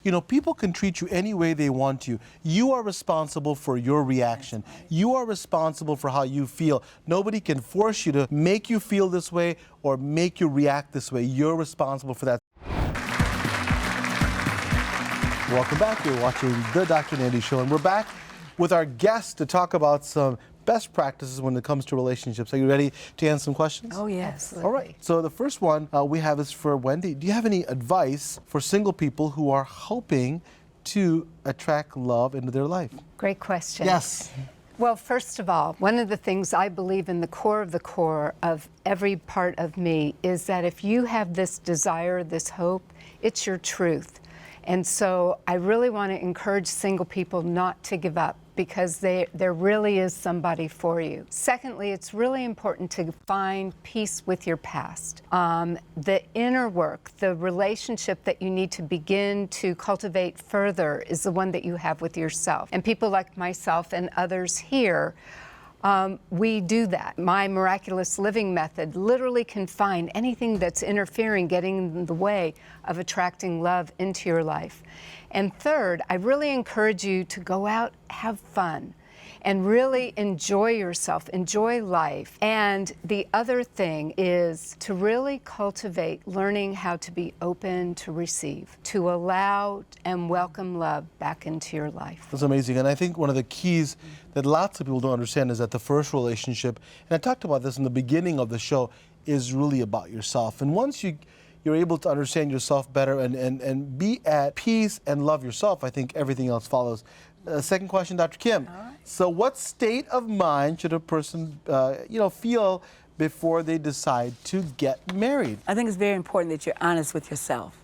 You know, people can treat you any way they want to. You are responsible for your reaction. You are responsible for how you feel. Nobody can force you to make you feel this way or make you react this way. You're responsible for that. Welcome back. You're watching the Dr. Nandi Show, and we're back with our guest to talk about some best practices when it comes to relationships. Are you ready to answer some questions? Oh, yes. All right. So the first one we have is for Wendy. Do you have any advice for single people who are hoping to attract love into their life? Great question. Yes. Well, first of all, one of the things I believe in the core of every part of me is that if you have this desire, this hope, it's your truth. And so I really want to encourage single people not to give up, because there really is somebody for you. Secondly, it's really important to find peace with your past. The inner work, the relationship that you need to begin to cultivate further is the one that you have with yourself. And people like myself and others here, we do that. My miraculous living method literally can find anything that's interfering, getting in the way of attracting love into your life. And third, I really encourage you to go out, have fun, and really enjoy yourself, enjoy life. And the other thing is to really cultivate learning how to be open to receive, to allow and welcome love back into your life. That's amazing. And I think one of the keys that lots of people don't understand is that the first relationship, and I talked about this in the beginning of the show, is really about yourself. And once you're able to understand yourself better and be at peace and love yourself, I think everything else follows. Second question, Dr. Kim. All right. So what state of mind should a person feel before they decide to get married? I think it's very important that you're honest with yourself.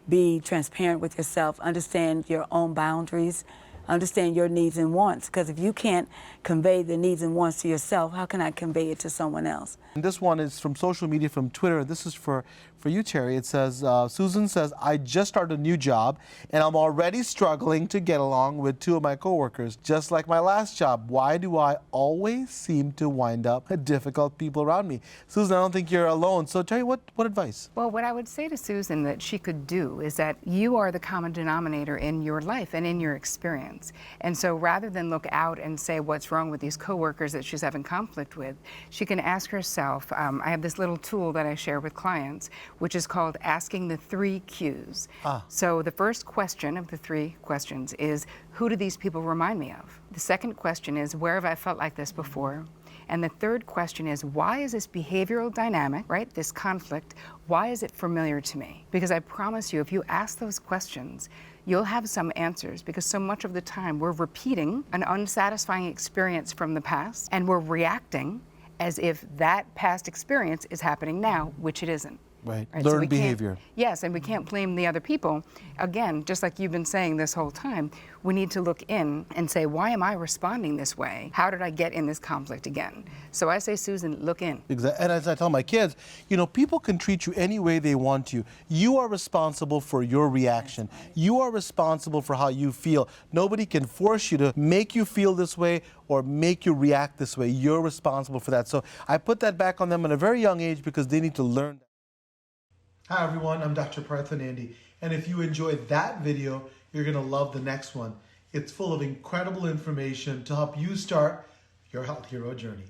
Be transparent with yourself, understand your own boundaries, understand your needs and wants, because if you can't convey the needs and wants to yourself, how can I convey it to someone else? And this one is from social media, from Twitter. This is for you, Terry. It says, Susan says, I just started a new job and I'm already struggling to get along with two of my coworkers, just like my last job. Why do I always seem to wind up with difficult people around me? Susan, I don't think you're alone. So Terry, what advice? Well, what I would say to Susan that she could do is that you are the common denominator in your life and in your experience. And so rather than look out and say what's wrong with these coworkers that she's having conflict with, she can ask herself, I have this little tool that I share with clients, which is called asking the 3 Qs. So the first question of the 3 questions is, who do these people remind me of? The second question is, where have I felt like this before? And the third question is, why is this behavioral dynamic, right, this conflict, why is it familiar to me? Because I promise you, if you ask those questions, you'll have some answers, because so much of the time we're repeating an unsatisfying experience from the past, and we're reacting as if that past experience is happening now, which it isn't. Right. So Learned behavior. Yes, and we can't blame the other people. Again, just like you've been saying this whole time, we need to look in and say, why am I responding this way? How did I get in this conflict again? So I say, Susan, look in. Exactly. And as I tell my kids, you know, people can treat you any way they want to. You are responsible for your reaction. You are responsible for how you feel. Nobody can force you to make you feel this way or make you react this way. You're responsible for that. So I put that back on them at a very young age, because they need to learn that. Hi everyone, I'm Dr. Partha Nandi, and if you enjoyed that video, you're going to love the next one. It's full of incredible information to help you start your health hero journey.